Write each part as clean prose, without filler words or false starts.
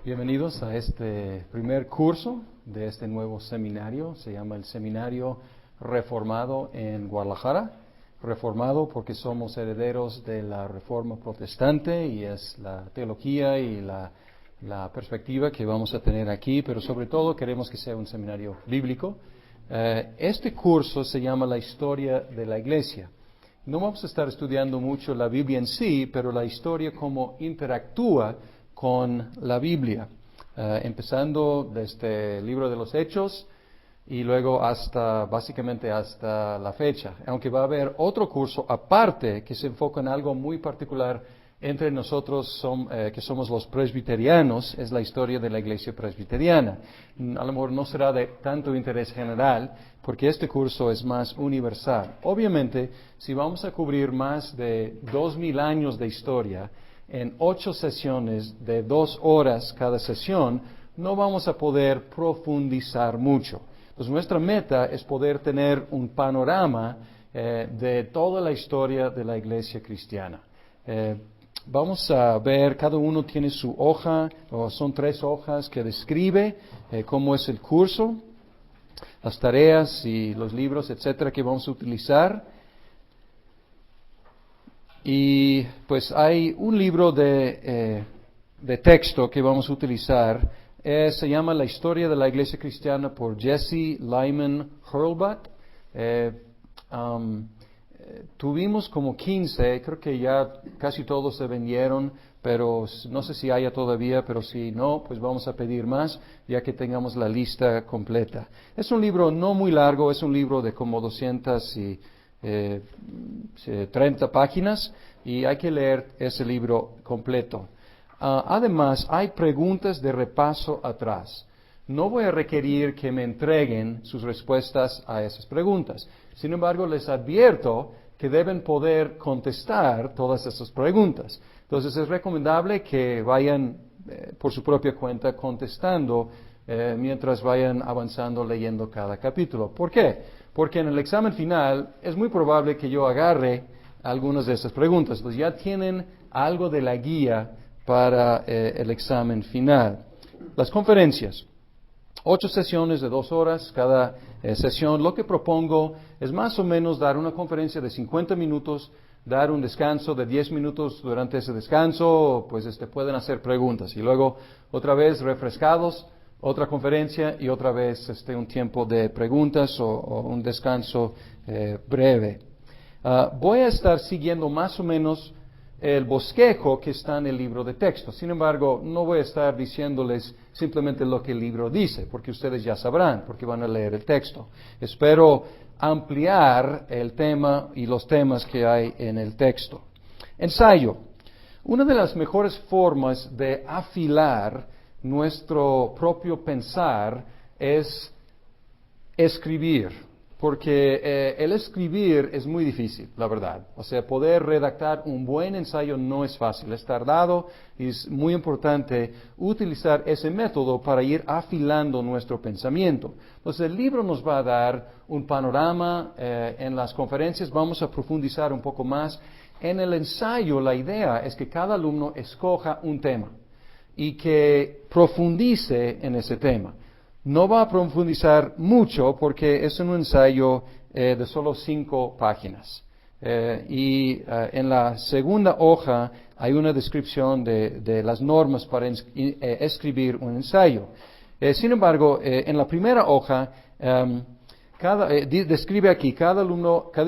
Bienvenidos a este primer curso de este nuevo seminario. Se llama el Seminario Reformado en Guadalajara. Reformado porque somos herederos de la Reforma Protestante y es la teología y la perspectiva que vamos a tener aquí, pero sobre todo queremos que sea un seminario bíblico. Este curso se llama La Historia de la Iglesia. No vamos a estar estudiando mucho la Biblia en sí, pero la historia cómo interactúa con la Biblia, empezando desde el libro de los Hechos y luego básicamente hasta la fecha. Aunque va a haber otro curso aparte que se enfoca en algo muy particular entre nosotros que somos los presbiterianos, es la historia de la iglesia presbiteriana. A lo mejor no será de tanto interés general, porque este curso es más universal. Obviamente, si vamos a cubrir más de 2000 años de historia, en 8 sesiones de 2 horas cada sesión, no vamos a poder profundizar mucho. Entonces, nuestra meta es poder tener un panorama de toda la historia de la iglesia cristiana. Vamos a ver, cada uno tiene su hoja, o son 3 hojas que describe cómo es el curso, las tareas y los libros, etcétera, que vamos a utilizar. Y pues hay un libro de texto que vamos a utilizar, se llama La Historia de la Iglesia Cristiana por Jesse Lyman Hurlbut. Tuvimos como 15, creo que ya casi todos se vendieron, pero no sé si haya todavía, pero si no, pues vamos a pedir más, ya que tengamos la lista completa. Es un libro no muy largo, es un libro de como 230 páginas y hay que leer ese libro completo. Además, hay preguntas de repaso atrás. No voy a requerir que me entreguen sus respuestas a esas preguntas. Sin embargo, les advierto que deben poder contestar todas esas preguntas. Entonces, es recomendable que vayan por su propia cuenta contestando mientras vayan avanzando leyendo cada capítulo. ¿Por qué? Porque en el examen final es muy probable que yo agarre algunas de esas preguntas. Entonces, ya tienen algo de la guía para el examen final. Las conferencias. 8 sesiones de 2 horas cada sesión. Lo que propongo es más o menos dar una conferencia de 50 minutos, dar un descanso de 10 minutos durante ese descanso, pues pueden hacer preguntas. Y luego otra vez refrescados, otra conferencia y otra vez un tiempo de preguntas o un descanso breve. Voy a estar siguiendo más o menos el bosquejo que está en el libro de texto. Sin embargo, no voy a estar diciéndoles simplemente lo que el libro dice, porque ustedes ya sabrán, porque van a leer el texto. Espero ampliar el tema y los temas que hay en el texto. Ensayo. Una de las mejores formas de afilar nuestro propio pensar es escribir. Porque el escribir es muy difícil, la verdad. O sea, poder redactar un buen ensayo no es fácil, es tardado y es muy importante utilizar ese método para ir afilando nuestro pensamiento. Entonces, el libro nos va a dar un panorama, en las conferencias vamos a profundizar un poco más. En el ensayo, la idea es que cada alumno escoja un tema y que profundice en ese tema. No va a profundizar mucho porque es un ensayo de solo 5 páginas. En la segunda hoja hay una descripción de las normas para escribir un ensayo. Sin embargo, en la primera hoja, describe aquí, cada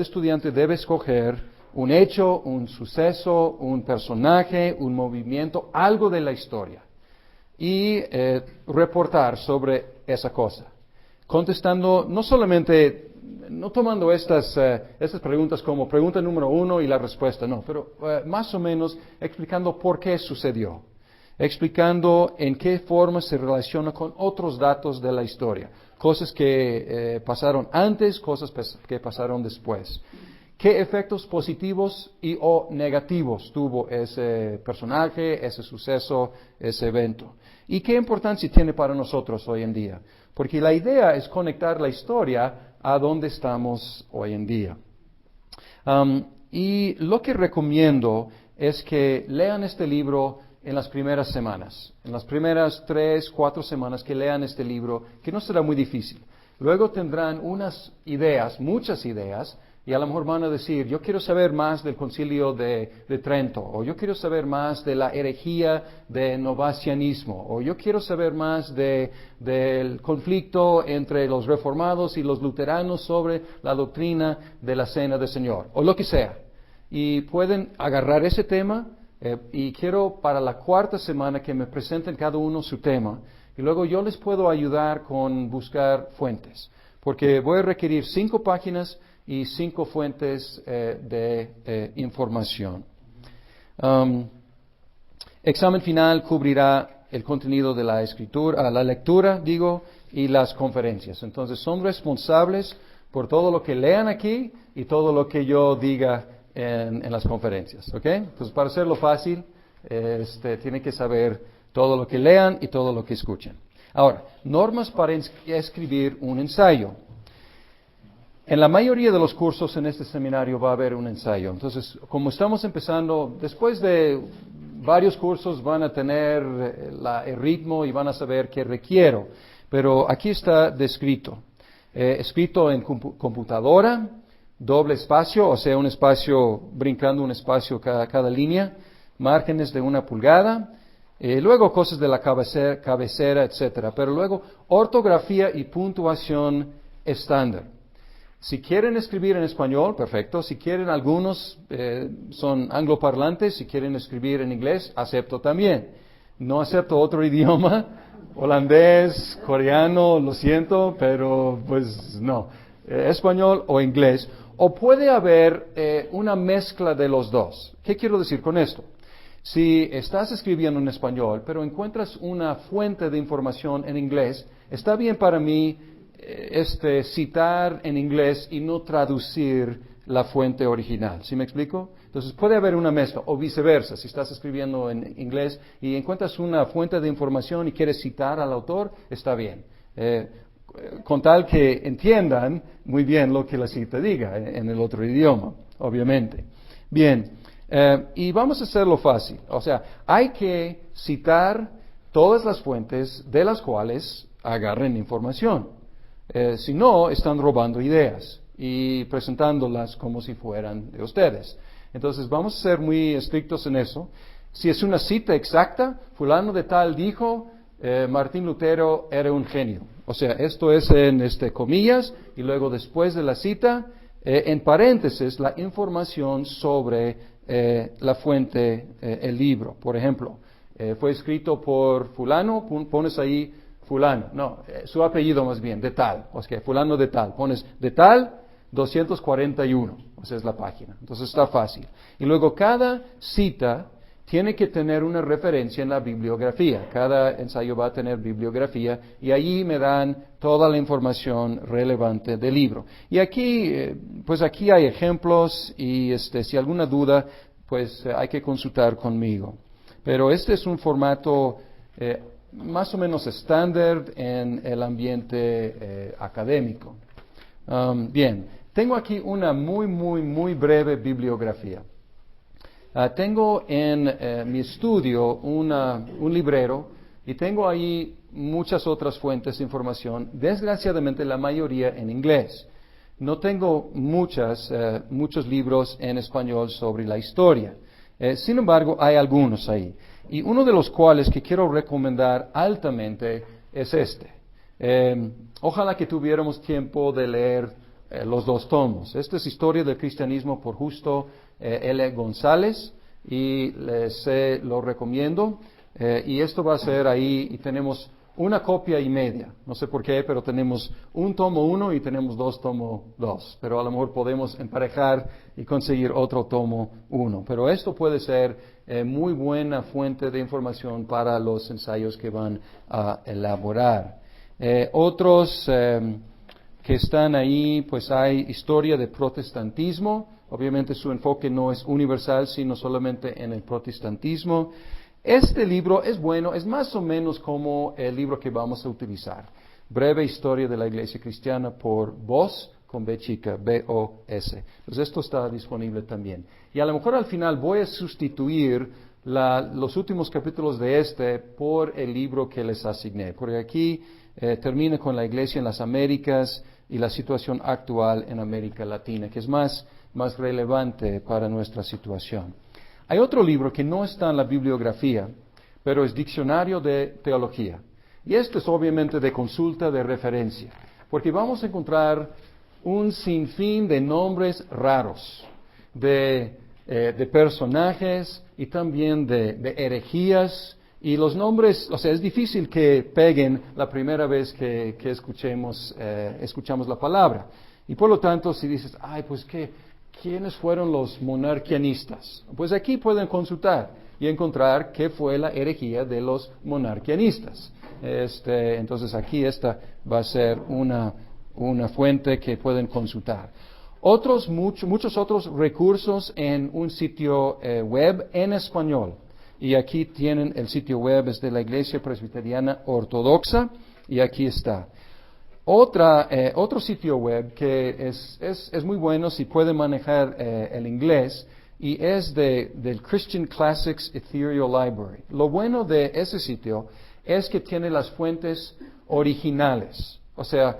estudiante debe escoger un hecho, un suceso, un personaje, un movimiento, algo de la historia. Y reportar sobre esa cosa, contestando no tomando estas preguntas como pregunta número 1 y la respuesta, no, pero más o menos explicando por qué sucedió, explicando en qué forma se relaciona con otros datos de la historia, cosas que pasaron antes, cosas que pasaron después. ¿Qué efectos positivos o negativos tuvo ese personaje, ese suceso, ese evento? ¿Y qué importancia tiene para nosotros hoy en día? Porque la idea es conectar la historia a donde estamos hoy en día. Y lo que recomiendo es que lean este libro en las primeras semanas, en las primeras 3, 4 semanas que lean este libro, que no será muy difícil. Luego tendrán unas ideas, muchas ideas, y a lo mejor van a decir, yo quiero saber más del Concilio de Trento, o yo quiero saber más de la herejía de novacianismo, o yo quiero saber más del conflicto entre los reformados y los luteranos sobre la doctrina de la Cena del Señor, o lo que sea. Y pueden agarrar ese tema, y quiero para la 4ª semana que me presenten cada uno su tema, y luego yo les puedo ayudar con buscar fuentes, porque voy a requerir 5 páginas y 5 fuentes de información. Examen final cubrirá el contenido de la escritura, la lectura, y las conferencias. Entonces son responsables por todo lo que lean aquí y todo lo que yo diga en las conferencias, ¿ok? Entonces para hacerlo fácil, tienen que saber todo lo que lean y todo lo que escuchen. Ahora, normas para escribir un ensayo. En la mayoría de los cursos en este seminario va a haber un ensayo. Entonces, como estamos empezando, después de varios cursos van a tener el ritmo y van a saber qué requiero. Pero aquí está descrito. Escrito en computadora, doble espacio, o sea, un espacio brincando un espacio cada línea, márgenes de 1 pulgada, luego cosas de la cabecera, etcétera. Pero luego ortografía y puntuación estándar. Si quieren escribir en español, perfecto. Si quieren, algunos son angloparlantes, si quieren escribir en inglés, acepto también. No acepto otro idioma, holandés, coreano, lo siento, pero pues no. Español o inglés. O puede haber una mezcla de los dos. ¿Qué quiero decir con esto? Si estás escribiendo en español, pero encuentras una fuente de información en inglés, está bien para mí citar en inglés y no traducir la fuente original. ¿Sí me explico? Entonces puede haber una mezcla, o viceversa. Si estás escribiendo en inglés y encuentras una fuente de información y quieres citar al autor, está bien. Con tal que entiendan muy bien lo que la cita diga en el otro idioma, obviamente. Bien, y vamos a hacerlo fácil. O sea, hay que citar todas las fuentes de las cuales agarren información. Si no, están robando ideas y presentándolas como si fueran de ustedes. Entonces, vamos a ser muy estrictos en eso. Si es una cita exacta, fulano de tal dijo, Martín Lutero era un genio. O sea, esto es en comillas, y luego después de la cita, en paréntesis, la información sobre la fuente, el libro. Por ejemplo, fue escrito por fulano, pones ahí fulano, no, su apellido más bien, de tal, o sea, fulano de tal, pones de tal 241, o sea, es la página, entonces está fácil. Y luego cada cita tiene que tener una referencia en la bibliografía, cada ensayo va a tener bibliografía y allí me dan toda la información relevante del libro. Y aquí, pues aquí hay ejemplos y si alguna duda, pues hay que consultar conmigo. Pero este es un formato más o menos estándar en el ambiente académico. Bien, tengo aquí una muy breve bibliografía. Tengo en mi estudio un librero y tengo ahí muchas otras fuentes de información, desgraciadamente la mayoría en inglés. No tengo muchos libros en español sobre la historia. Sin embargo, hay algunos ahí. Y uno de los cuales que quiero recomendar altamente es este. Ojalá que tuviéramos tiempo de leer los 2 tomos. Esta es Historia del Cristianismo por Justo L. González y lo recomiendo. Y esto va a ser ahí y tenemos una copia y media. No sé por qué, pero tenemos un tomo 1 y tenemos 2 tomo 2. Pero a lo mejor podemos emparejar y conseguir otro tomo 1. Pero esto puede ser muy buena fuente de información para los ensayos que van a elaborar. Otros que están ahí, pues hay Historia del Protestantismo. Obviamente su enfoque no es universal, sino solamente en el protestantismo. Este libro es bueno, es más o menos como el libro que vamos a utilizar. Breve Historia de la Iglesia Cristiana por Boss, con B chica, B-O-S. Pues esto está disponible también. Y a lo mejor al final voy a sustituir los últimos capítulos de por el libro que les asigné, porque aquí termina con la iglesia en las Américas y la situación actual en América Latina, que es más relevante para nuestra situación. Hay otro libro que no está en la bibliografía, pero es Diccionario de Teología. Y esto es obviamente de consulta, de referencia, porque vamos a encontrar un sinfín de nombres raros, de personajes y también de herejías. Y los nombres, o sea, es difícil que peguen la primera vez que escuchamos la palabra. Y por lo tanto, si dices, pues ¿quiénes fueron los monarquianistas? Pues aquí pueden consultar y encontrar qué fue la herejía de los monarquianistas. Entonces aquí esta va a ser una fuente que pueden consultar. Muchos otros recursos en un sitio web en español. Y aquí tienen el sitio web, es de la Iglesia Presbiteriana Ortodoxa, y aquí está. Otro sitio web que es muy bueno si puede manejar el inglés, y es del Christian Classics Ethereal Library. Lo bueno de ese sitio es que tiene las fuentes originales. O sea,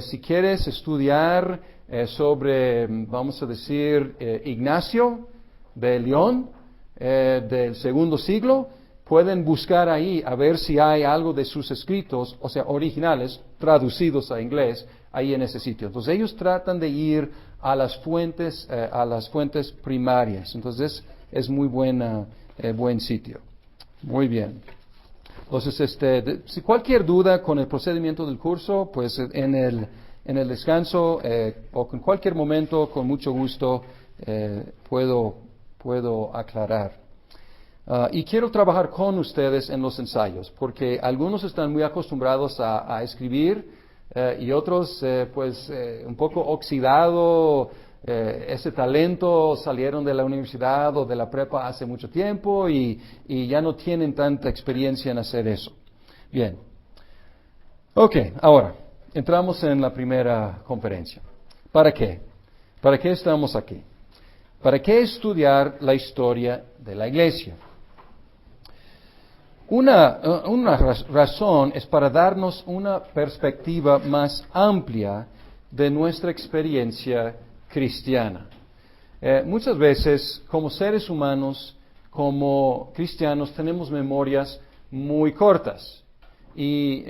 si quieres estudiar sobre, vamos a decir, Ignacio de León, del segundo siglo, pueden buscar ahí a ver si hay algo de sus escritos, o sea, originales, traducidos a inglés, ahí en ese sitio. Entonces ellos tratan de ir a las fuentes primarias. Entonces es muy buen sitio. Muy bien. Entonces, si cualquier duda con el procedimiento del curso, pues en el descanso o en cualquier momento, con mucho gusto, puedo aclarar. Y quiero trabajar con ustedes en los ensayos, porque algunos están muy acostumbrados a escribir y otros, un poco oxidado. Ese talento, salieron de la universidad o de la prepa hace mucho tiempo y ya no tienen tanta experiencia en hacer eso. Bien. Ok, ahora, entramos en la primera conferencia. ¿Para qué? ¿Para qué estamos aquí? ¿Para qué estudiar la historia de la iglesia? Una razón es para darnos una perspectiva más amplia de nuestra experiencia cristiana. Muchas veces, como seres humanos, como cristianos, tenemos memorias muy cortas y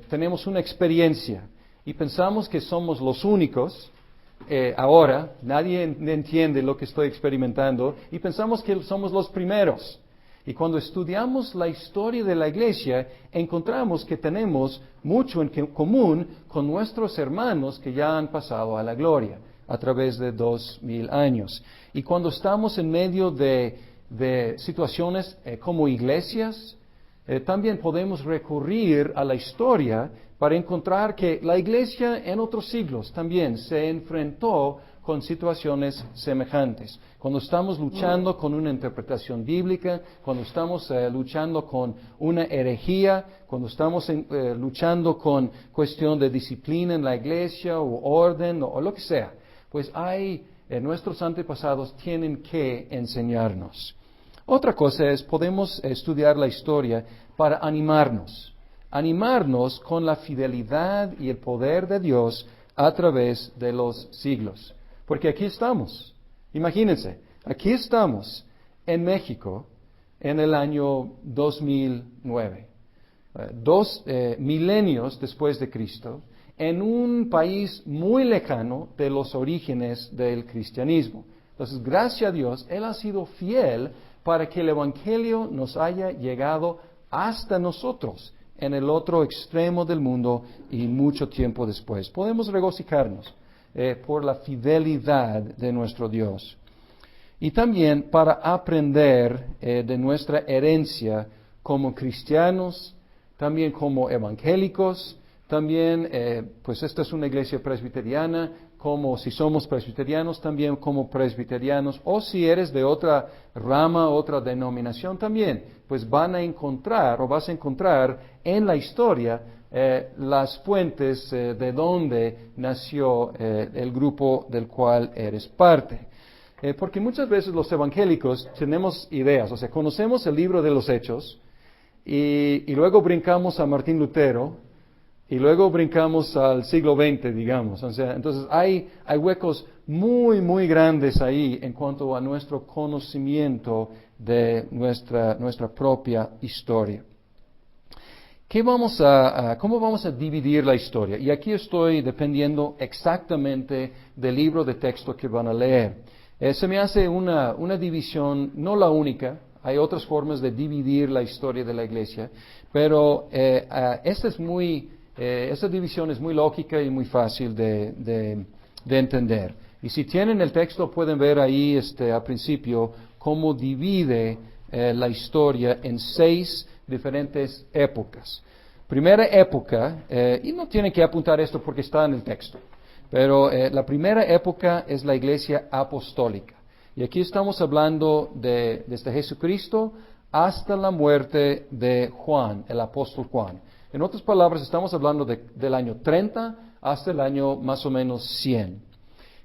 tenemos una experiencia y pensamos que somos los únicos. Ahora, nadie entiende lo que estoy experimentando y pensamos que somos los primeros. Y cuando estudiamos la historia de la iglesia, encontramos que tenemos mucho en común con nuestros hermanos que ya han pasado a la gloria a través de 2000 años. Y cuando estamos en medio de situaciones como iglesias, también podemos recurrir a la historia para encontrar que la iglesia en otros siglos también se enfrentó con situaciones semejantes. Cuando estamos luchando con una interpretación bíblica, cuando estamos luchando con una herejía, cuando estamos luchando con cuestión de disciplina en la iglesia o orden o lo que sea, pues nuestros antepasados tienen que enseñarnos. Otra cosa es, podemos estudiar la historia para animarnos con la fidelidad y el poder de Dios a través de los siglos. Porque aquí estamos, imagínense, aquí estamos en México en el año 2009, 2 milenios después de Cristo, en un país muy lejano de los orígenes del cristianismo. Entonces, gracias a Dios, Él ha sido fiel para que el Evangelio nos haya llegado hasta nosotros, en el otro extremo del mundo y mucho tiempo después. Podemos regocijarnos por la fidelidad de nuestro Dios. Y también para aprender de nuestra herencia como cristianos, también como evangélicos, también, pues esta es una iglesia presbiteriana, como si somos presbiterianos, también como presbiterianos, o si eres de otra rama, otra denominación también, pues vas a encontrar en la historia las fuentes de donde nació el grupo del cual eres parte. Porque muchas veces los evangélicos tenemos ideas, o sea, conocemos el libro de los Hechos y luego brincamos a Martín Lutero y luego brincamos al siglo XX, digamos. O sea, entonces hay huecos muy, muy grandes ahí en cuanto a nuestro conocimiento de nuestra propia historia. ¿Cómo vamos a dividir la historia? Y aquí estoy dependiendo exactamente del libro de texto que van a leer. Se me hace una división, no la única, hay otras formas de dividir la historia de la iglesia, pero esta división es muy lógica y muy fácil de entender. Y si tienen el texto pueden ver ahí al principio cómo divide la historia en 6 diferentes épocas. Primera época, y no tienen que apuntar esto porque está en el texto, pero la primera época es la iglesia apostólica. Y aquí estamos hablando desde Jesucristo hasta la muerte de Juan, el apóstol Juan. En otras palabras, estamos hablando del año 30 hasta el año más o menos 100.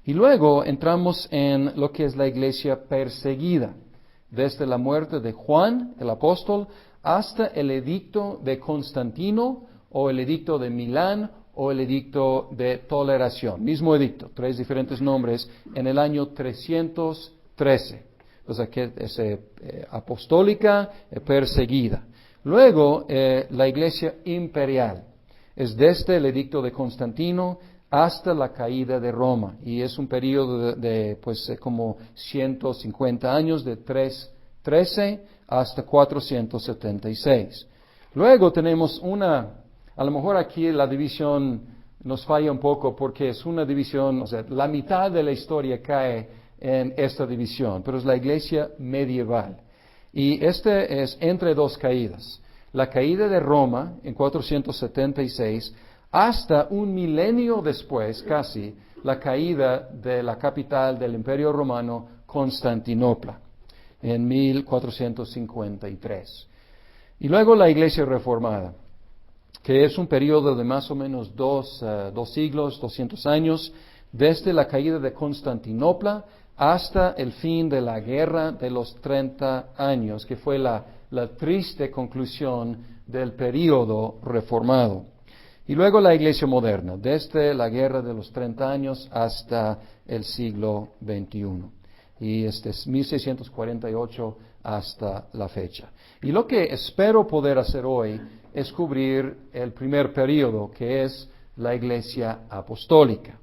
Y luego entramos en lo que es la iglesia perseguida, desde la muerte de Juan, el apóstol, hasta el edicto de Constantino, o el edicto de Milán, o el edicto de toleración. Mismo edicto, 3 diferentes nombres, en el año 313. O sea, que es apostólica, perseguida. Luego, la iglesia imperial. Es desde el edicto de Constantino hasta la caída de Roma. Y es un periodo de como 150 años, de 313 hasta 476. Luego tenemos a lo mejor aquí la división nos falla un poco porque es una división, o sea, la mitad de la historia cae en esta división, pero es la iglesia medieval. Y este es entre 2 caídas. La caída de Roma en 476 hasta un milenio después, casi, la caída de la capital del Imperio Romano, Constantinopla, en 1453. Y luego la iglesia reformada, que es un periodo de más o menos 2 siglos, 200 años, desde la caída de Constantinopla hasta el fin de la guerra de los 30 años, que fue la triste conclusión del periodo reformado. Y luego la iglesia moderna, desde la guerra de los 30 años hasta el siglo XXI. Y este es 1648 hasta la fecha. Y lo que espero poder hacer hoy es cubrir el primer periodo, que es la iglesia apostólica.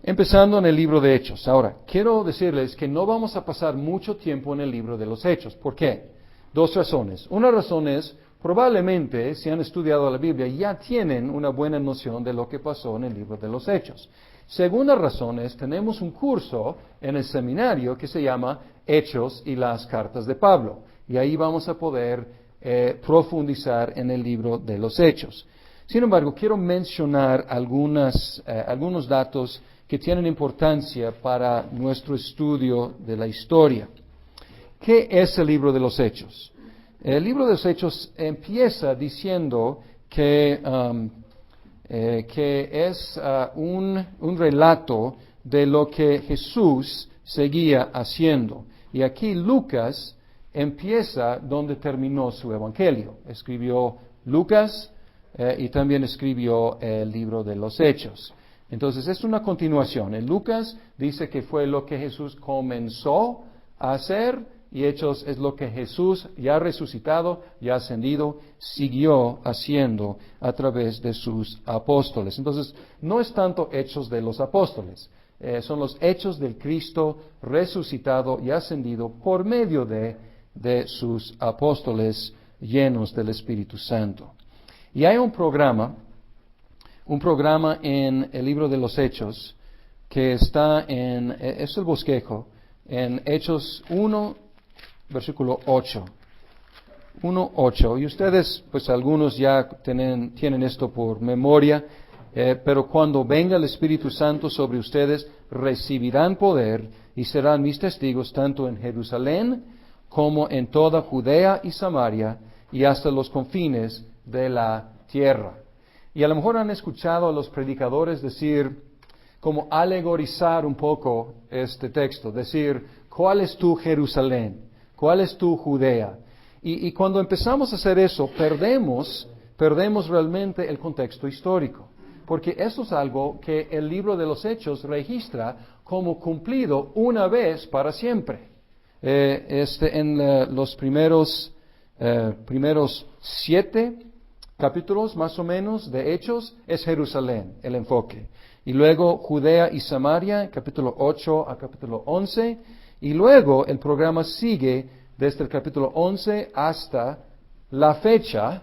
Empezando en el libro de Hechos. Ahora, quiero decirles que no vamos a pasar mucho tiempo en el libro de los Hechos. ¿Por qué? 2 razones. Una razón es, probablemente, si han estudiado la Biblia, ya tienen una buena noción de lo que pasó en el libro de los Hechos. Segunda razón es, tenemos un curso en el seminario que se llama Hechos y las cartas de Pablo. Y ahí vamos a poder profundizar en el libro de los Hechos. Sin embargo, quiero mencionar algunos datos que tienen importancia para nuestro estudio de la historia. ¿Qué es el libro de los Hechos? El libro de los Hechos empieza diciendo que es un relato de lo que Jesús seguía haciendo. Y aquí Lucas empieza donde terminó su evangelio. Escribió Lucas y también escribió el libro de los Hechos. Entonces es una continuación. En Lucas dice que fue lo que Jesús comenzó a hacer, y Hechos es lo que Jesús, ya resucitado, ya ascendido, siguió haciendo a través de sus apóstoles. Entonces, no es tanto Hechos de los apóstoles, son los hechos del Cristo resucitado y ascendido por medio de sus apóstoles llenos del Espíritu Santo. Y hay un programa en el libro de los Hechos que está es el bosquejo, en Hechos 1, versículo 8. 1:8. Y ustedes, pues algunos ya tienen esto por memoria, pero cuando venga el Espíritu Santo sobre ustedes, recibirán poder y serán mis testigos tanto en Jerusalén como en toda Judea y Samaria y hasta los confines de la tierra. Y a lo mejor han escuchado a los predicadores decir, como alegorizar un poco este texto, decir, ¿cuál es tu Jerusalén? ¿Cuál es tu Judea? Y cuando empezamos a hacer eso, perdemos realmente el contexto histórico, porque eso es algo que el libro de los Hechos registra como cumplido una vez para siempre. Los primeros 7 capítulos más o menos de Hechos es Jerusalén, el enfoque. Y luego Judea y Samaria, capítulo 8 a capítulo 11. Y luego el programa sigue desde el capítulo 11 hasta la fecha,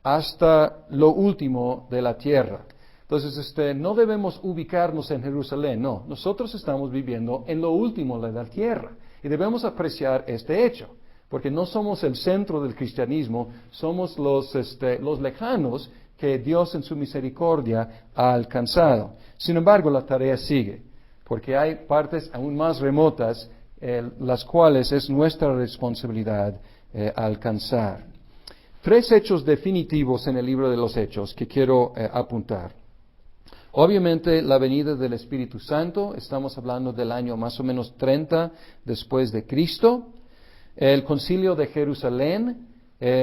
hasta lo último de la tierra. Entonces, no debemos ubicarnos en Jerusalén, no. Nosotros estamos viviendo en lo último de la tierra. Y debemos apreciar este hecho, porque no somos el centro del cristianismo, somos los lejanos que Dios en su misericordia ha alcanzado. Sin embargo, la tarea sigue, porque hay partes aún más remotas, las cuales es nuestra responsabilidad alcanzar. 3 hechos definitivos en el libro de los Hechos que quiero apuntar. Obviamente, la venida del Espíritu Santo, estamos hablando del año más o menos 30 después de Cristo. El Concilio de Jerusalén,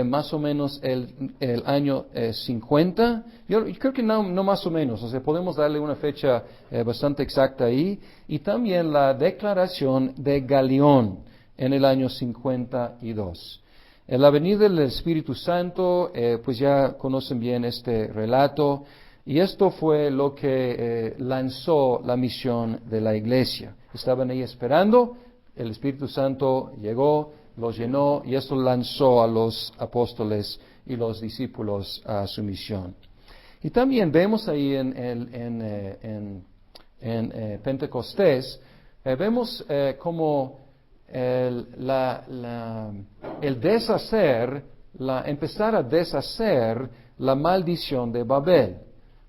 más o menos el año 50. Yo creo que no más o menos, o sea, podemos darle una fecha bastante exacta ahí. Y también la declaración de Galión en el año 52. La venida del Espíritu Santo, pues ya conocen bien este relato. Y esto fue lo que lanzó la misión de la iglesia. Estaban ahí esperando, el Espíritu Santo llegó, los llenó y esto lanzó a los apóstoles y los discípulos a su misión. Y también vemos ahí en Pentecostés, vemos como empezar a deshacer la maldición de Babel.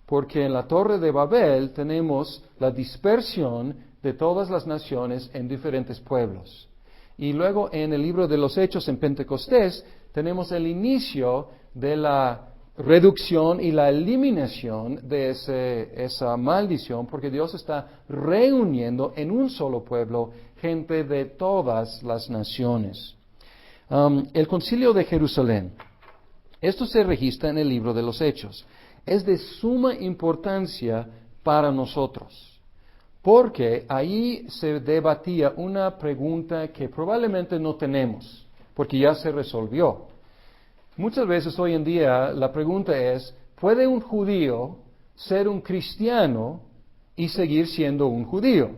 Porque en la Torre de Babel tenemos la dispersión de todas las naciones en diferentes pueblos. Y luego en el libro de los Hechos, en Pentecostés, tenemos el inicio de la reducción y la eliminación de esa maldición, porque Dios está reuniendo en un solo pueblo gente de todas las naciones. El Concilio de Jerusalén. Esto se registra en el libro de los Hechos. Es de suma importancia para nosotros, porque ahí se debatía una pregunta que probablemente no tenemos, porque ya se resolvió. Muchas veces hoy en día la pregunta es, ¿puede un judío ser un cristiano y seguir siendo un judío?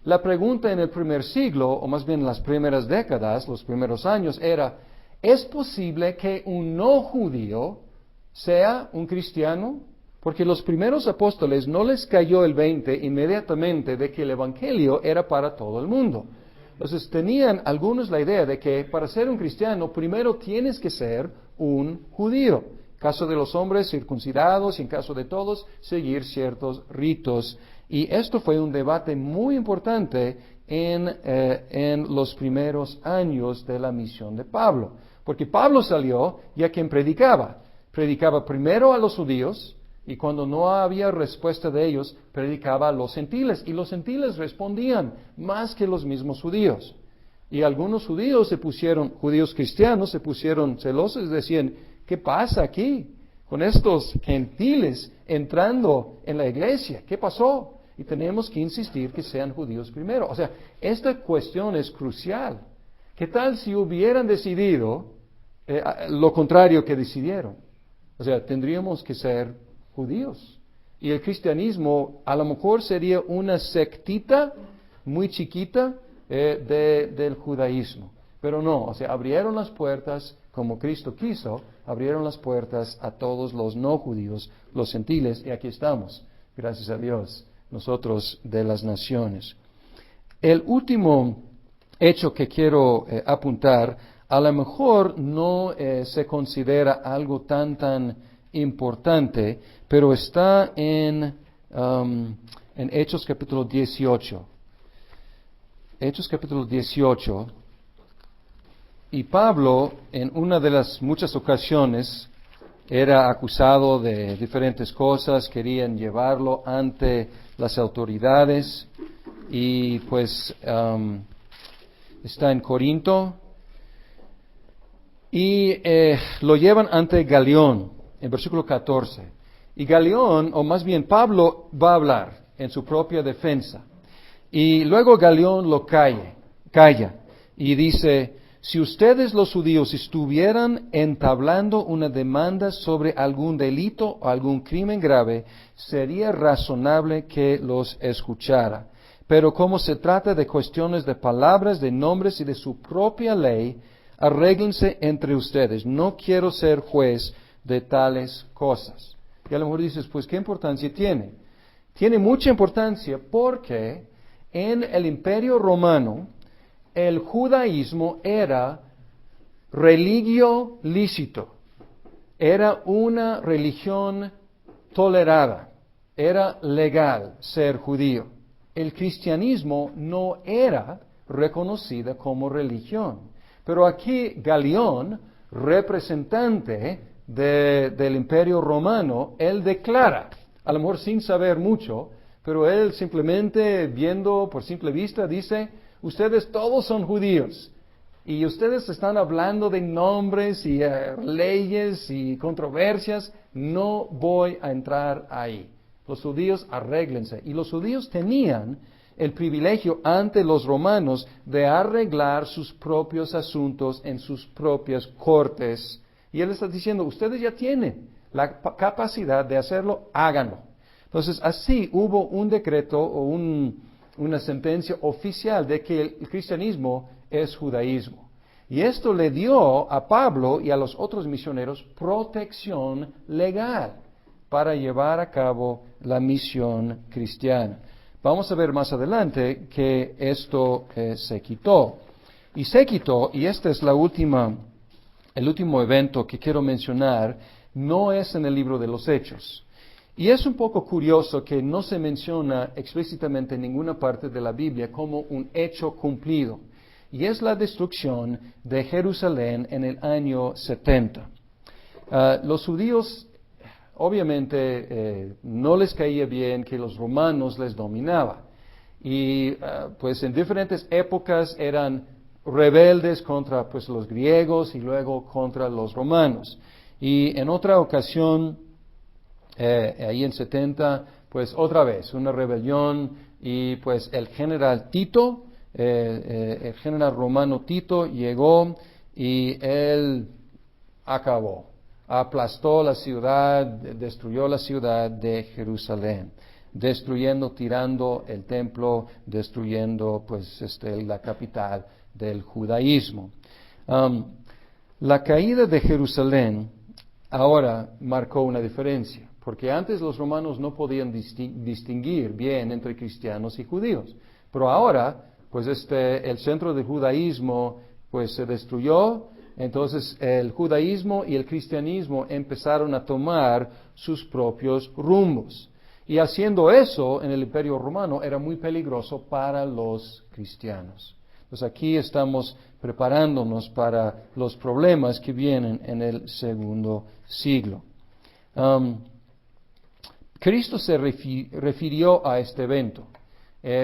La pregunta en el primer siglo, o más bien en las primeras décadas, los primeros años, era, ¿es posible que un no judío sea un cristiano? Porque los primeros apóstoles no les cayó el 20 inmediatamente de que el evangelio era para todo el mundo. Entonces tenían algunos la idea de que para ser un cristiano primero tienes que ser un judío. En caso de los hombres circuncidados y en caso de todos seguir ciertos ritos. Y esto fue un debate muy importante en los primeros años de la misión de Pablo. Porque Pablo salió y a quien predicaba. Predicaba primero a los judíos y cuando no había respuesta de ellos, predicaba a los gentiles. Y los gentiles respondían más que los mismos judíos. Y algunos judíos judíos cristianos se pusieron celosos y decían, ¿qué pasa aquí con estos gentiles entrando en la iglesia? ¿Qué pasó? Y tenemos que insistir que sean judíos primero. O sea, esta cuestión es crucial. ¿Qué tal si hubieran decidido lo contrario que decidieron? O sea, tendríamos que ser judíos. Y el cristianismo a lo mejor sería una sectita muy chiquita del judaísmo. Pero no, o sea, abrieron las puertas como Cristo quiso, abrieron las puertas a todos los no judíos, los gentiles, y aquí estamos, gracias a Dios, nosotros de las naciones. El último hecho que quiero apuntar, a lo mejor no se considera algo tan importante, pero está en Hechos capítulo 18. Hechos capítulo 18. Y Pablo, en una de las muchas ocasiones, era acusado de diferentes cosas, querían llevarlo ante las autoridades y pues está en Corinto y lo llevan ante Galión, en versículo 14. Y Galión, o más bien Pablo, va a hablar en su propia defensa. Y luego Galión lo calla y dice, si ustedes los judíos estuvieran entablando una demanda sobre algún delito o algún crimen grave, sería razonable que los escuchara. Pero como se trata de cuestiones de palabras, de nombres y de su propia ley, arréglense entre ustedes. No quiero ser juez de tales cosas. Y a lo mejor dices, pues, ¿qué importancia tiene? Tiene mucha importancia porque en el Imperio Romano el judaísmo era religio lícito, era una religión tolerada, era legal ser judío. El cristianismo no era reconocida como religión. Pero aquí Galión, representante del Imperio Romano, él declara, a lo mejor sin saber mucho, pero él simplemente viendo por simple vista dice, ustedes todos son judíos y ustedes están hablando de nombres y leyes y controversias, no voy a entrar ahí. Los judíos arréglense. Y los judíos tenían el privilegio ante los romanos de arreglar sus propios asuntos en sus propias cortes. Y él está diciendo, ustedes ya tienen la capacidad de hacerlo, háganlo. Entonces, así hubo un decreto o una sentencia oficial de que el cristianismo es judaísmo. Y esto le dio a Pablo y a los otros misioneros protección legal para llevar a cabo la misión cristiana. Vamos a ver más adelante que esto se quitó. Y se quitó, y este es el último evento que quiero mencionar, no es en el libro de los Hechos. Y es un poco curioso que no se menciona explícitamente en ninguna parte de la Biblia como un hecho cumplido. Y es la destrucción de Jerusalén en el año 70. Los judíos, obviamente, no les caía bien que los romanos les dominaban. Y pues en diferentes épocas eran rebeldes contra pues, los griegos y luego contra los romanos. Y en otra ocasión, ahí en 70, pues otra vez, una rebelión y pues el general Tito, el general romano Tito llegó y él acabó, aplastó la ciudad, destruyó la ciudad de Jerusalén, tirando el templo, destruyendo pues la capital del judaísmo. La caída de Jerusalén ahora marcó una diferencia, porque antes los romanos no podían distinguir bien entre cristianos y judíos, pero ahora pues el centro del judaísmo pues se destruyó, entonces el judaísmo y el cristianismo empezaron a tomar sus propios rumbos. Y haciendo eso en el Imperio Romano era muy peligroso para los cristianos. Entonces aquí estamos preparándonos para los problemas que vienen en el segundo siglo. Cristo se refirió a este evento.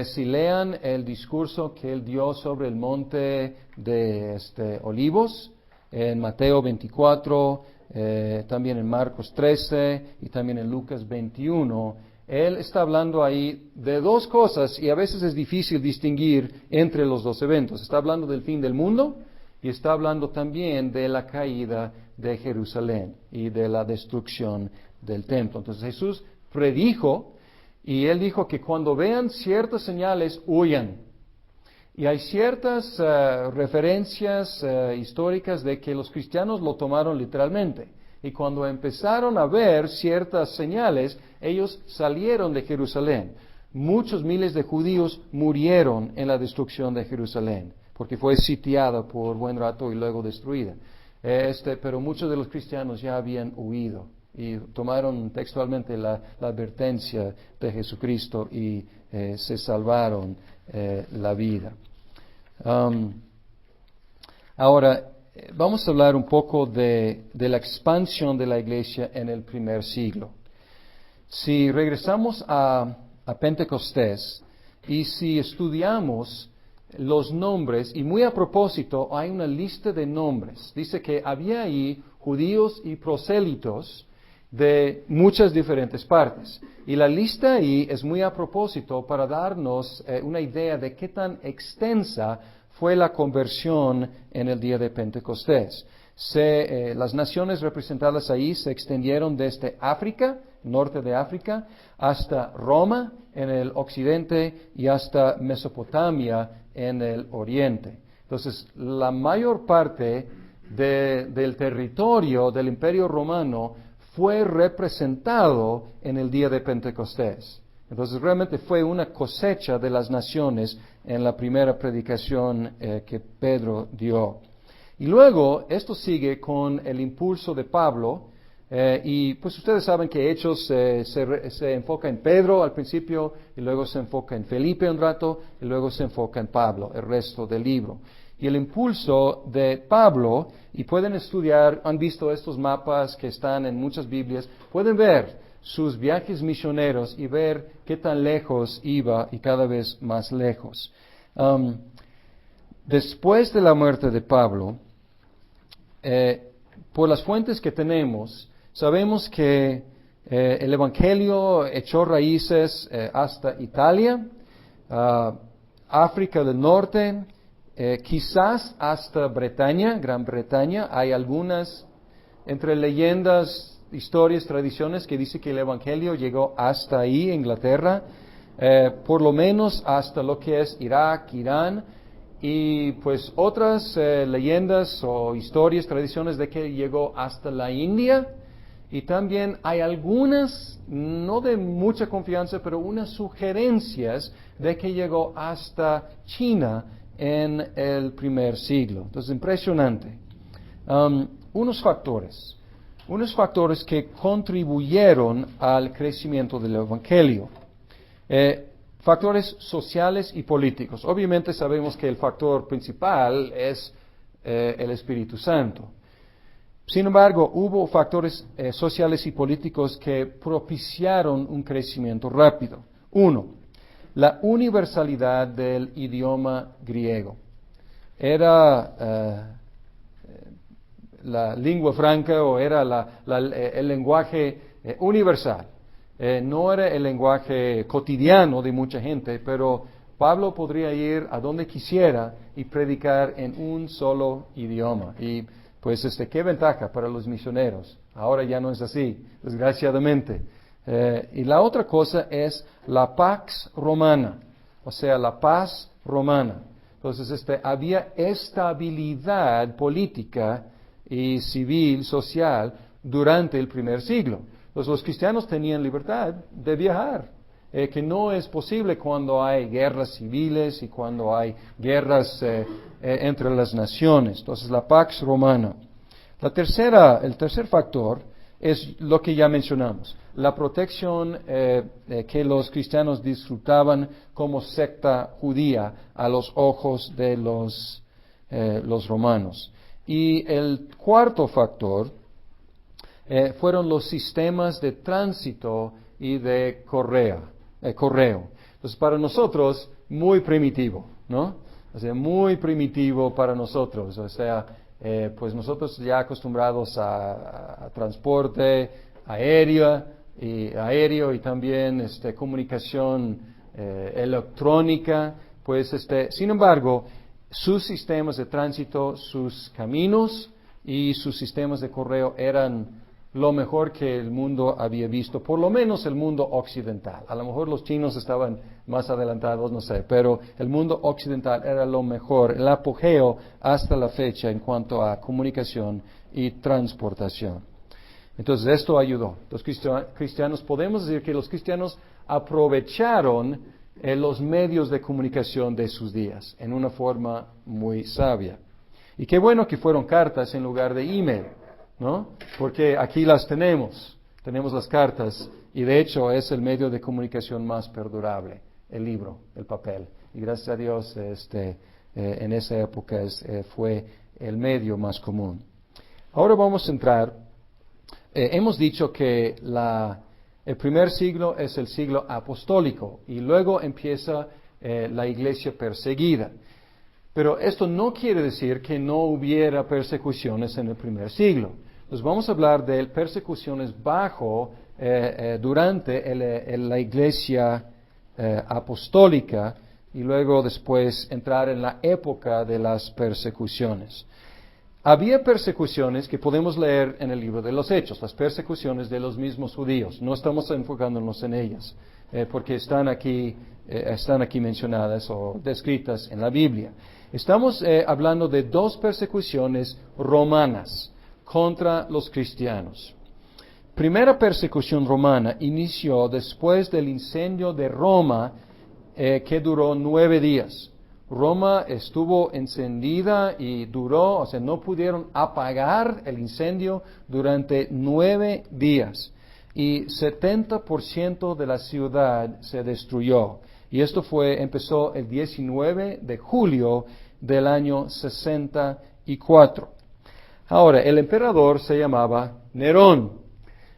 Si lean el discurso que él dio sobre el monte de Olivos, en Mateo 24, también en Marcos 13 y también en Lucas 21, él está hablando ahí de dos cosas y a veces es difícil distinguir entre los dos eventos. Está hablando del fin del mundo y está hablando también de la caída de Jerusalén y de la destrucción del templo. Entonces Jesús predijo y él dijo que cuando vean ciertas señales, huyan. Y hay ciertas referencias históricas de que los cristianos lo tomaron literalmente. Y cuando empezaron a ver ciertas señales, ellos salieron de Jerusalén. Muchos miles de judíos murieron en la destrucción de Jerusalén, porque fue sitiada por buen rato y luego destruida. Pero muchos de los cristianos ya habían huido y tomaron textualmente la advertencia de Jesucristo y se salvaron la vida. Ahora, vamos a hablar un poco de la expansión de la iglesia en el primer siglo. Si regresamos a Pentecostés y si estudiamos los nombres, y muy a propósito, hay una lista de nombres. Dice que había ahí judíos y prosélitos de muchas diferentes partes. Y la lista ahí es muy a propósito para darnos una idea de qué tan extensa fue la conversión en el día de Pentecostés. Las naciones representadas ahí se extendieron desde África, norte de África, hasta Roma en el occidente y hasta Mesopotamia en el oriente. Entonces, la mayor parte del territorio del Imperio Romano fue representado en el día de Pentecostés. Entonces, realmente fue una cosecha de las naciones en la primera predicación que Pedro dio. Y luego, esto sigue con el impulso de Pablo, y pues ustedes saben que Hechos se enfoca en Pedro al principio, y luego se enfoca en Felipe un rato, y luego se enfoca en Pablo, el resto del libro. Y el impulso de Pablo, y pueden estudiar, han visto estos mapas que están en muchas Biblias, pueden ver sus viajes misioneros y ver qué tan lejos iba y cada vez más lejos. Después de la muerte de Pablo, por las fuentes que tenemos, sabemos que el Evangelio echó raíces hasta Italia, África del Norte, quizás hasta Bretaña, Gran Bretaña. Hay algunas entre leyendas, historias, tradiciones que dicen que el Evangelio llegó hasta ahí, Inglaterra, por lo menos hasta lo que es Irak, Irán, y pues otras leyendas o historias, tradiciones de que llegó hasta la India, y también hay algunas, no de mucha confianza, pero unas sugerencias de que llegó hasta China en el primer siglo. Entonces, impresionante. Unos factores que contribuyeron al crecimiento del Evangelio. Factores sociales y políticos. Obviamente sabemos que el factor principal es el Espíritu Santo. Sin embargo, hubo factores sociales y políticos que propiciaron un crecimiento rápido. Uno, la universalidad del idioma griego. Era la lengua franca o era el lenguaje universal. No era el lenguaje cotidiano de mucha gente, pero Pablo podría ir a donde quisiera y predicar en un solo idioma. Y pues qué ventaja para los misioneros. Ahora ya no es así, desgraciadamente. Y la otra cosa es la pax romana, o sea, la paz romana. Entonces, había estabilidad política y civil, social, durante el primer siglo. Entonces, los cristianos tenían libertad de viajar, que no es posible cuando hay guerras civiles y cuando hay guerras entre las naciones. Entonces, la pax romana. El tercer factor es lo que ya mencionamos, la protección que los cristianos disfrutaban como secta judía a los ojos de los romanos. Y el cuarto factor fueron los sistemas de tránsito y de correo. Entonces, para nosotros, muy primitivo, ¿no? O sea, muy primitivo para nosotros. O sea, pues nosotros ya acostumbrados a transporte aéreo y también comunicación electrónica, pues sin embargo, sus sistemas de tránsito, sus caminos y sus sistemas de correo eran lo mejor que el mundo había visto, por lo menos el mundo occidental. A lo mejor los chinos estaban más adelantados, no sé, pero el mundo occidental era lo mejor, el apogeo hasta la fecha en cuanto a comunicación y transportación. Entonces esto ayudó. Los cristianos, podemos decir que los cristianos aprovecharon los medios de comunicación de sus días en una forma muy sabia. Y qué bueno que fueron cartas en lugar de email, ¿no? Porque aquí las tenemos las cartas, y de hecho es el medio de comunicación más perdurable, el libro, el papel. Y gracias a Dios en esa época fue el medio más común. Ahora vamos a entrar, hemos dicho que el primer siglo es el siglo apostólico y luego empieza la iglesia perseguida. Pero esto no quiere decir que no hubiera persecuciones en el primer siglo. Entonces vamos a hablar de persecuciones durante la iglesia apostólica y luego después entrar en la época de las persecuciones. Había persecuciones que podemos leer en el libro de los Hechos, las persecuciones de los mismos judíos. No estamos enfocándonos en ellas, porque están aquí mencionadas o descritas en la Biblia. Estamos hablando de dos persecuciones romanas contra los cristianos. Primera persecución romana inició después del incendio de Roma, que duró 9 días. Roma estuvo encendida y duró, no pudieron apagar el incendio durante 9 días. Y 70% de la ciudad se destruyó. Y esto empezó el 19 de julio del año 64. Ahora, el emperador se llamaba Nerón.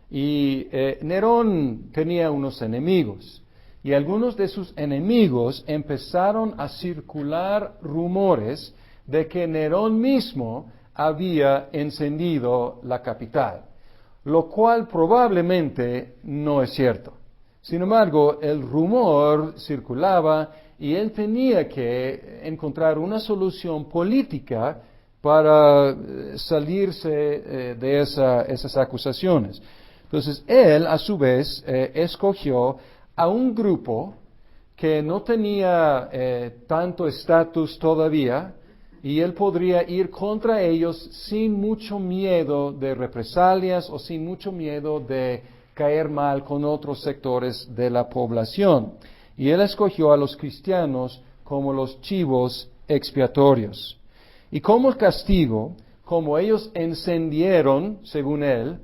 Y Nerón tenía unos enemigos. Y algunos de sus enemigos empezaron a circular rumores de que Nerón mismo había encendido la capital, lo cual probablemente no es cierto. Sin embargo, el rumor circulaba y él tenía que encontrar una solución política para salirse de esas acusaciones. Entonces, él, a su vez, escogió a un grupo que no tenía tanto estatus todavía, y él podría ir contra ellos sin mucho miedo de represalias o sin mucho miedo de caer mal con otros sectores de la población. Y él escogió a los cristianos como los chivos expiatorios. Y como castigo, como ellos encendieron, según él,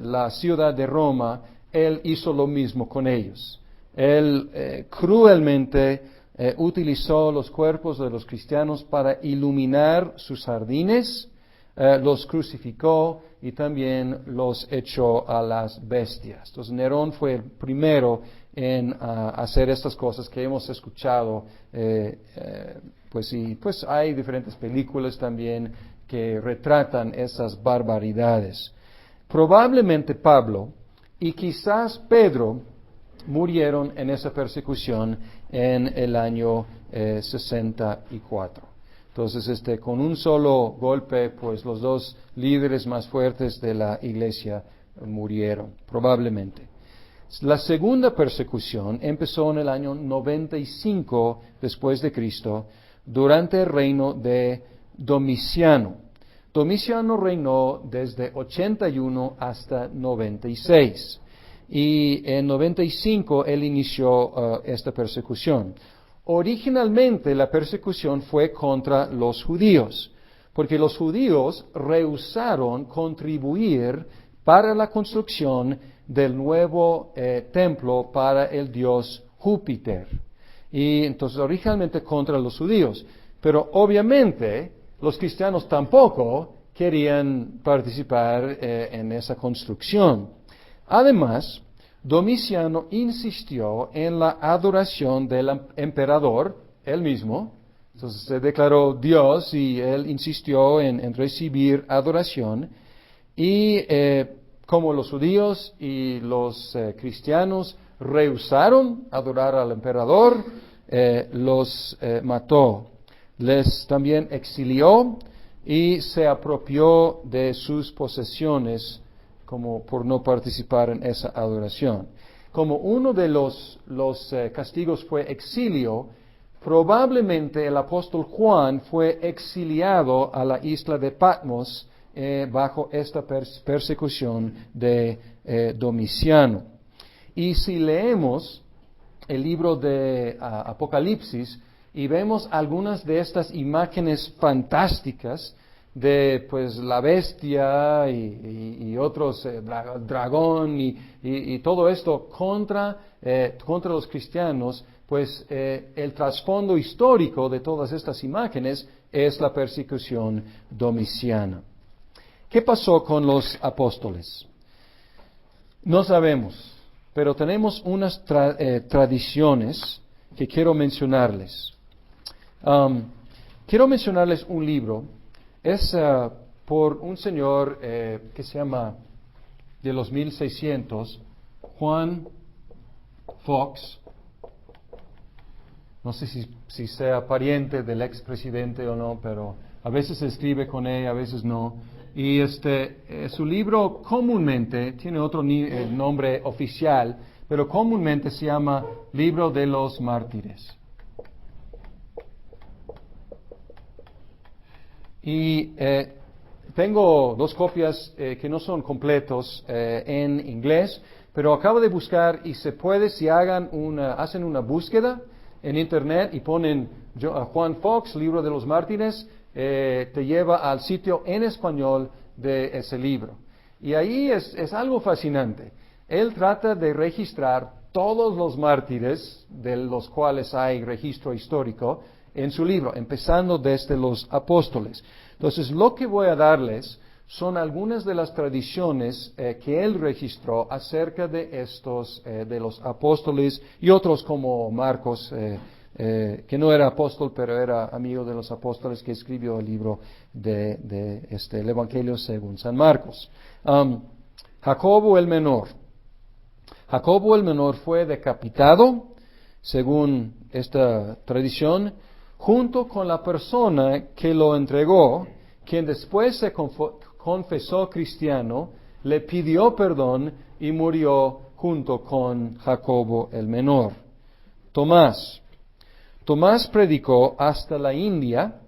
la ciudad de Roma, él hizo lo mismo con ellos. Él cruelmente utilizó los cuerpos de los cristianos para iluminar sus jardines, los crucificó y también los echó a las bestias. Entonces Nerón fue el primero en hacer estas cosas que hemos escuchado. Pues hay diferentes películas también que retratan esas barbaridades. Probablemente Pablo y quizás Pedro murieron en esa persecución en el año 64. Entonces, con un solo golpe, pues los dos líderes más fuertes de la iglesia murieron, probablemente. La segunda persecución empezó en el año 95 después de Cristo, durante el reino de Domiciano. Domiciano reinó desde 81 hasta 96. Y en 95 él inició esta persecución. Originalmente la persecución fue contra los judíos, porque los judíos rehusaron contribuir para la construcción del nuevo templo para el dios Júpiter. Y entonces originalmente contra los judíos. Pero obviamente los cristianos tampoco querían participar en esa construcción. Además, Domiciano insistió en la adoración del emperador, él mismo. Entonces se declaró Dios y él insistió en recibir adoración. Y como los judíos y los cristianos rehusaron adorar al emperador, los mató. Les también exilió y se apropió de sus posesiones como por no participar en esa adoración. Como uno de los castigos fue exilio, probablemente el apóstol Juan fue exiliado a la isla de Patmos bajo esta persecución de Domiciano. Y si leemos el libro de Apocalipsis y vemos algunas de estas imágenes fantásticas de pues la bestia y otros, dragón y todo esto contra los cristianos, pues el trasfondo histórico de todas estas imágenes es la persecución domiciana. ¿Qué pasó con los apóstoles? No sabemos, pero tenemos unas tradiciones que quiero mencionarles. Quiero mencionarles un libro. Es por un señor que se llama, de los 1600, Juan Fox. No sé si sea pariente del expresidente o no, pero a veces se escribe con él, a veces no. Y su libro comúnmente tiene otro nombre oficial, pero comúnmente se llama Libro de los Mártires. Y tengo dos copias que no son completos en inglés, pero acabo de buscar y se puede, si hacen una búsqueda en internet y ponen Juan Fox, Libro de los Mártires, te lleva al sitio en español de ese libro. Y ahí es algo fascinante. Él trata de registrar todos los mártires de los cuales hay registro histórico en su libro, empezando desde los apóstoles. Entonces, lo que voy a darles son algunas de las tradiciones que él registró acerca de estos, de los apóstoles y otros como Marcos, que no era apóstol, pero era amigo de los apóstoles, que escribió el libro el Evangelio según San Marcos. Jacobo el Menor. Jacobo el Menor fue decapitado, según esta tradición, junto con la persona que lo entregó, quien después se confesó cristiano, le pidió perdón y murió junto con Jacobo el Menor. Tomás predicó hasta la India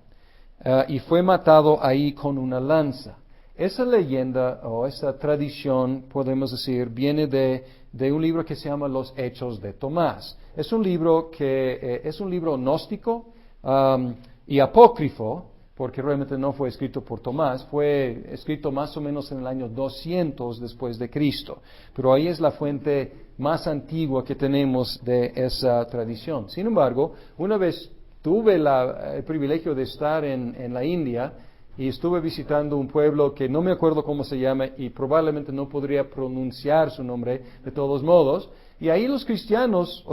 y fue matado ahí con una lanza. Esa leyenda o esa tradición, podemos decir, viene de un libro que se llama Los Hechos de Tomás. Es un libro es un libro gnóstico y apócrifo, porque realmente no fue escrito por Tomás, fue escrito más o menos en el año 200 después de Cristo. Pero ahí es la fuente más antigua que tenemos de esa tradición. Sin embargo, una vez tuve el privilegio de estar en la India y estuve visitando un pueblo que no me acuerdo cómo se llama y probablemente no podría pronunciar su nombre de todos modos. Y ahí los cristianos,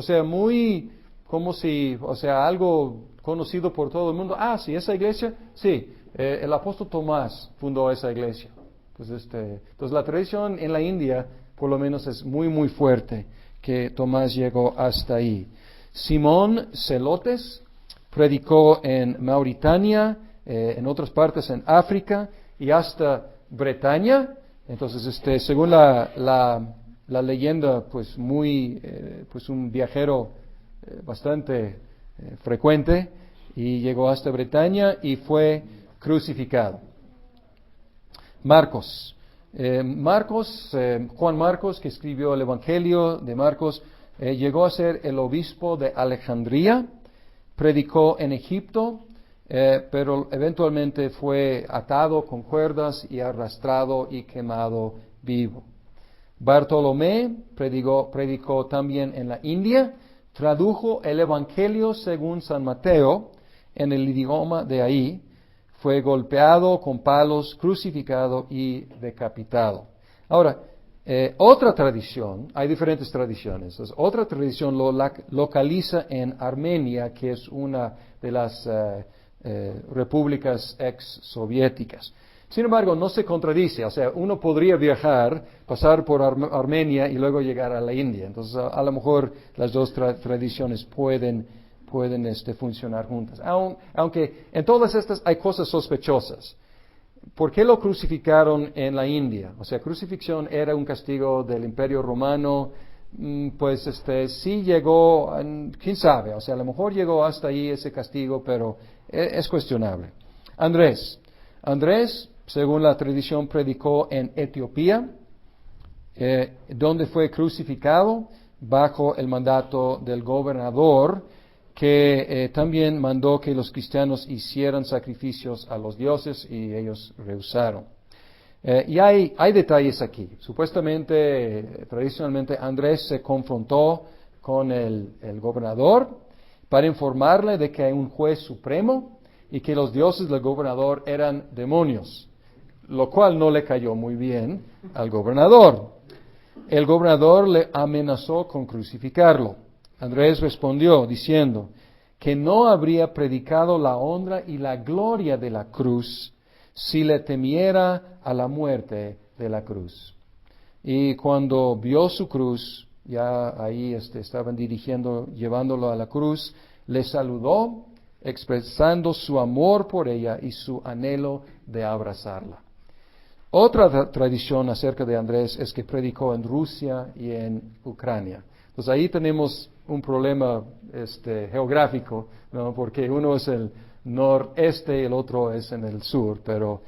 algo conocido por todo el mundo. Sí, esa iglesia, sí, el apóstol Tomás fundó esa iglesia. Entonces la tradición en la India, por lo menos, es muy, muy fuerte, que Tomás llegó hasta ahí. Simón Zelotes predicó en Mauritania, en otras partes en África y hasta Bretaña. Entonces, según la leyenda, pues un viajero bastante frecuente, y llegó hasta Bretaña y fue crucificado. Marcos, Juan Marcos, que escribió el Evangelio de Marcos, llegó a ser el obispo de Alejandría, predicó en Egipto, pero eventualmente fue atado con cuerdas y arrastrado y quemado vivo. Bartolomé predicó también en la India, tradujo el Evangelio según San Mateo en el idioma de ahí, fue golpeado con palos, crucificado y decapitado. Ahora, otra tradición, hay diferentes tradiciones, otra tradición lo localiza en Armenia, que es una de las repúblicas ex-soviéticas. Sin embargo, no se contradice, o sea, uno podría viajar, pasar por Armenia y luego llegar a la India. Entonces, a lo mejor las dos tradiciones pueden funcionar juntas. Aunque en todas estas hay cosas sospechosas. ¿Por qué lo crucificaron en la India? O sea, crucifixión era un castigo del Imperio Romano, pues sí llegó, quién sabe, o sea, a lo mejor llegó hasta ahí ese castigo, pero es cuestionable. Andrés, según la tradición, predicó en Etiopía, donde fue crucificado bajo el mandato del gobernador, que también mandó que los cristianos hicieran sacrificios a los dioses y ellos rehusaron. Y hay detalles aquí. Supuestamente, tradicionalmente, Andrés se confrontó con el gobernador para informarle de que hay un juez supremo y que los dioses del gobernador eran demonios, lo cual no le cayó muy bien al gobernador. El gobernador le amenazó con crucificarlo. Andrés respondió diciendo que no habría predicado la honra y la gloria de la cruz si le temiera a la muerte de la cruz. Y cuando vio su cruz, ya ahí estaban llevándolo a la cruz, le saludó, expresando su amor por ella y su anhelo de abrazarla. Otra tradición acerca de Andrés es que predicó en Rusia y en Ucrania. Entonces ahí tenemos un problema geográfico, ¿no? Porque uno es el noreste y el otro es en el sur, pero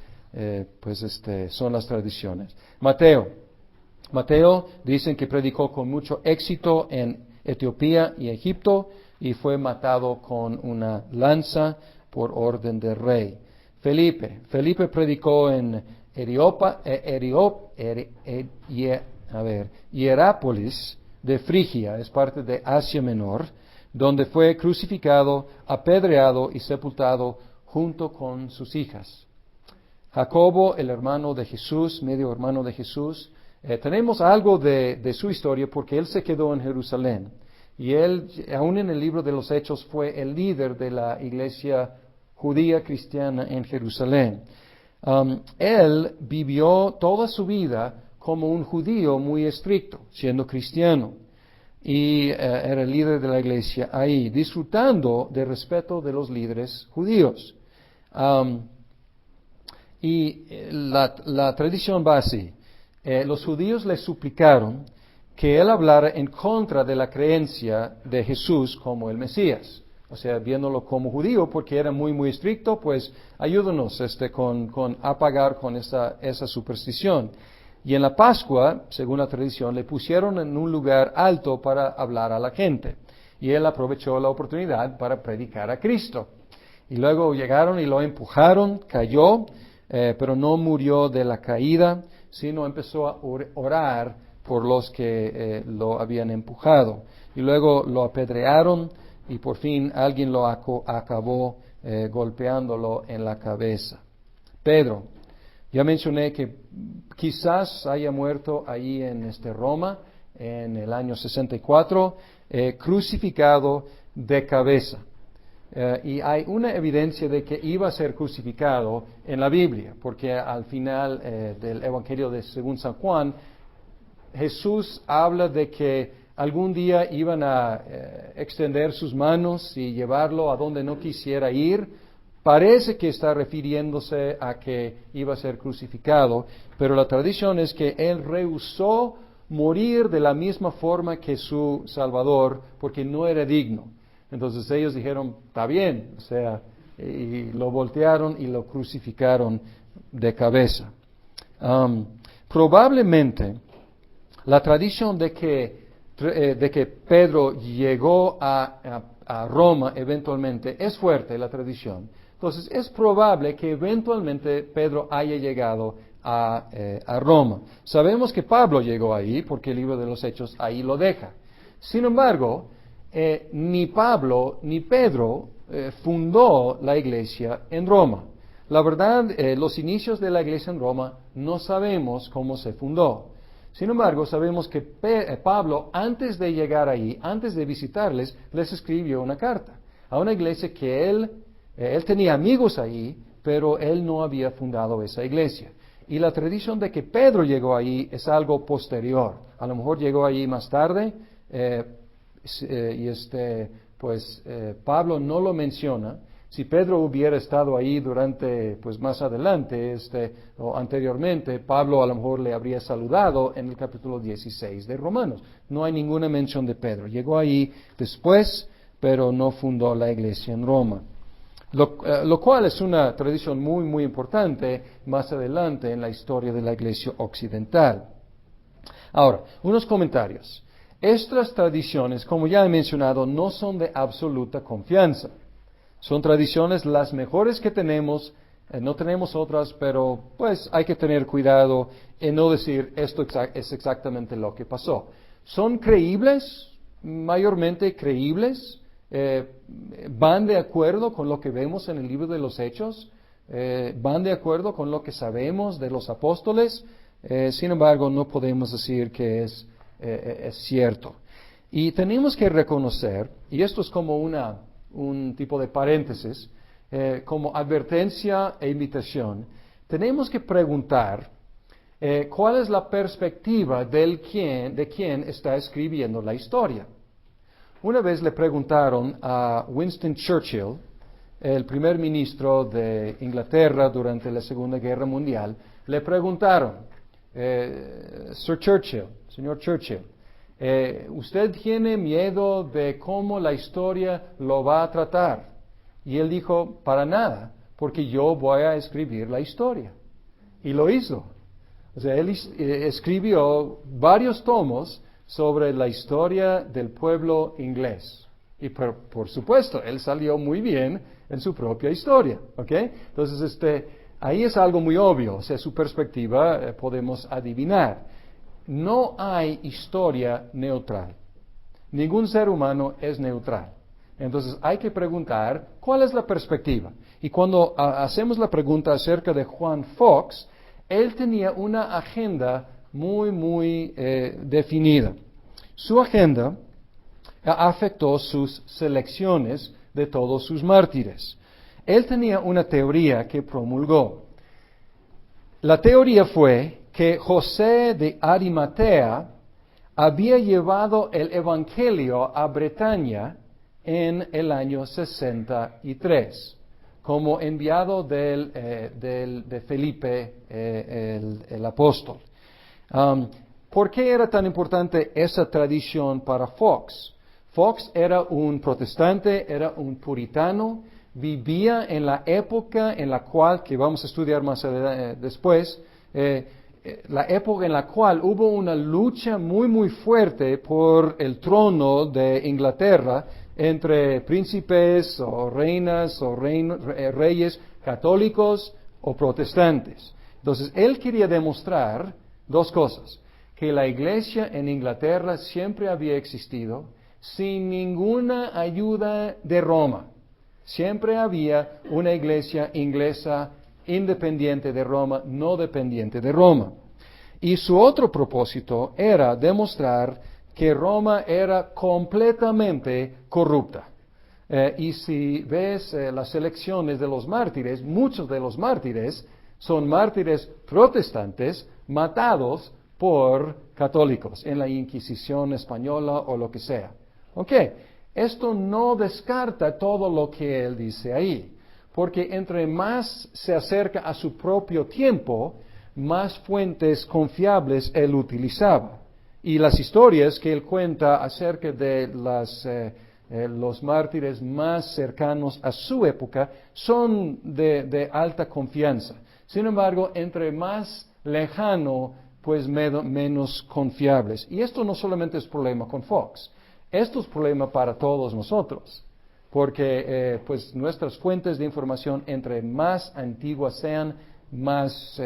son las tradiciones. Mateo dicen que predicó con mucho éxito en Etiopía y Egipto y fue matado con una lanza por orden del rey. Felipe predicó en Hierápolis de Frigia, es parte de Asia Menor, donde fue crucificado, apedreado y sepultado junto con sus hijas. Jacobo, el hermano de Jesús, medio hermano de Jesús, tenemos algo de su historia porque él se quedó en Jerusalén y él, aún en el libro de los Hechos, fue el líder de la iglesia judía cristiana en Jerusalén. Él vivió toda su vida como un judío muy estricto, siendo cristiano, y era el líder de la iglesia ahí, disfrutando del respeto de los líderes judíos. La tradición va así. Los judíos le suplicaron que él hablara en contra de la creencia de Jesús como el Mesías. O sea, viéndolo como judío, porque era muy, muy estricto, pues ayúdanos con apagar con esa superstición. Y en la Pascua, según la tradición, le pusieron en un lugar alto para hablar a la gente. Y él aprovechó la oportunidad para predicar a Cristo. Y luego llegaron y lo empujaron, cayó, pero no murió de la caída, sino empezó a orar por los que lo habían empujado. Y luego lo apedrearon y por fin alguien lo acabó golpeándolo en la cabeza. Pedro, ya mencioné que quizás haya muerto ahí en Roma en el año 64, crucificado de cabeza. Y hay una evidencia de que iba a ser crucificado en la Biblia, porque al final del Evangelio según San Juan, Jesús habla de que algún día iban a extender sus manos y llevarlo a donde no quisiera ir. Parece que está refiriéndose a que iba a ser crucificado, pero la tradición es que él rehusó morir de la misma forma que su Salvador, porque no era digno. Entonces ellos dijeron, está bien, o sea, y lo voltearon y lo crucificaron de cabeza. Probablemente la tradición de que Pedro llegó a Roma eventualmente es fuerte, la tradición. Entonces es probable que eventualmente Pedro haya llegado a Roma. Sabemos que Pablo llegó ahí porque el libro de los Hechos ahí lo deja. Sin embargo, ni Pablo ni Pedro fundó la iglesia en Roma. La verdad, los inicios de la iglesia en Roma no sabemos cómo se fundó. Sin embargo, sabemos que Pablo, antes de llegar ahí, antes de visitarles, les escribió una carta a una iglesia que él tenía amigos ahí, pero él no había fundado esa iglesia. Y la tradición de que Pedro llegó ahí es algo posterior. A lo mejor llegó ahí más tarde, Pablo no lo menciona. Si Pedro hubiera estado ahí durante, más adelante, o anteriormente, Pablo a lo mejor le habría saludado en el capítulo 16 de Romanos. No hay ninguna mención de Pedro. Llegó ahí después, pero no fundó la iglesia en Roma. Lo cual es una tradición muy, muy importante más adelante en la historia de la iglesia occidental. Ahora, unos comentarios. Estas tradiciones, como ya he mencionado, no son de absoluta confianza. Son tradiciones las mejores que tenemos, no tenemos otras, pero pues hay que tener cuidado en no decir esto es exactamente lo que pasó. ¿Son creíbles? Mayormente creíbles. ¿Van de acuerdo con lo que vemos en el libro de los Hechos? ¿Van de acuerdo con lo que sabemos de los apóstoles? Sin embargo, no podemos decir que es cierto. Y tenemos que reconocer, y esto es como un tipo de paréntesis, como advertencia e invitación, tenemos que preguntar cuál es la perspectiva de quien está escribiendo la historia. Una vez le preguntaron a Winston Churchill, el primer ministro de Inglaterra durante la Segunda Guerra Mundial, le preguntaron, Sir Churchill, señor Churchill, ¿usted tiene miedo de cómo la historia lo va a tratar? Y él dijo, para nada, porque yo voy a escribir la historia. Y lo hizo. O sea, él escribió varios tomos sobre la historia del pueblo inglés. Y por supuesto, él salió muy bien en su propia historia. ¿Ok? Entonces, ahí es algo muy obvio. O sea, su perspectiva podemos adivinar. No hay historia neutral. Ningún ser humano es neutral. Entonces hay que preguntar cuál es la perspectiva. Y cuando hacemos la pregunta acerca de Juan Fox, él tenía una agenda muy definida. Su agenda afectó sus selecciones de todos sus mártires. Él tenía una teoría que promulgó. La teoría fue que José de Arimatea había llevado el Evangelio a Bretaña en el año 63, como enviado de Felipe el apóstol. ¿Por qué era tan importante esa tradición para Fox? Fox era un protestante, era un puritano, vivía en la época en la cual, que vamos a estudiar más después, la época en la cual hubo una lucha muy fuerte por el trono de Inglaterra entre príncipes o reinas o reyes católicos o protestantes. Entonces, él quería demostrar dos cosas: que la iglesia en Inglaterra siempre había existido sin ninguna ayuda de Roma. Siempre había una iglesia inglesa independiente de Roma, no dependiente de Roma. Y su otro propósito era demostrar que Roma era completamente corrupta. Y si ves las elecciones de los mártires, muchos de los mártires son mártires protestantes matados por católicos en la Inquisición española o lo que sea. ¿Ok? Esto no descarta todo lo que él dice ahí, porque entre más se acerca a su propio tiempo, más fuentes confiables él utilizaba. Y las historias que él cuenta acerca de los mártires más cercanos a su época son de alta confianza. Sin embargo, entre más lejano, pues menos confiables. Y esto no solamente es problema con Fox, esto es problema para todos nosotros, porque pues nuestras fuentes de información, entre más antiguas sean, más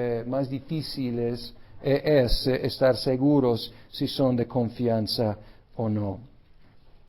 difíciles es estar seguros si son de confianza o no.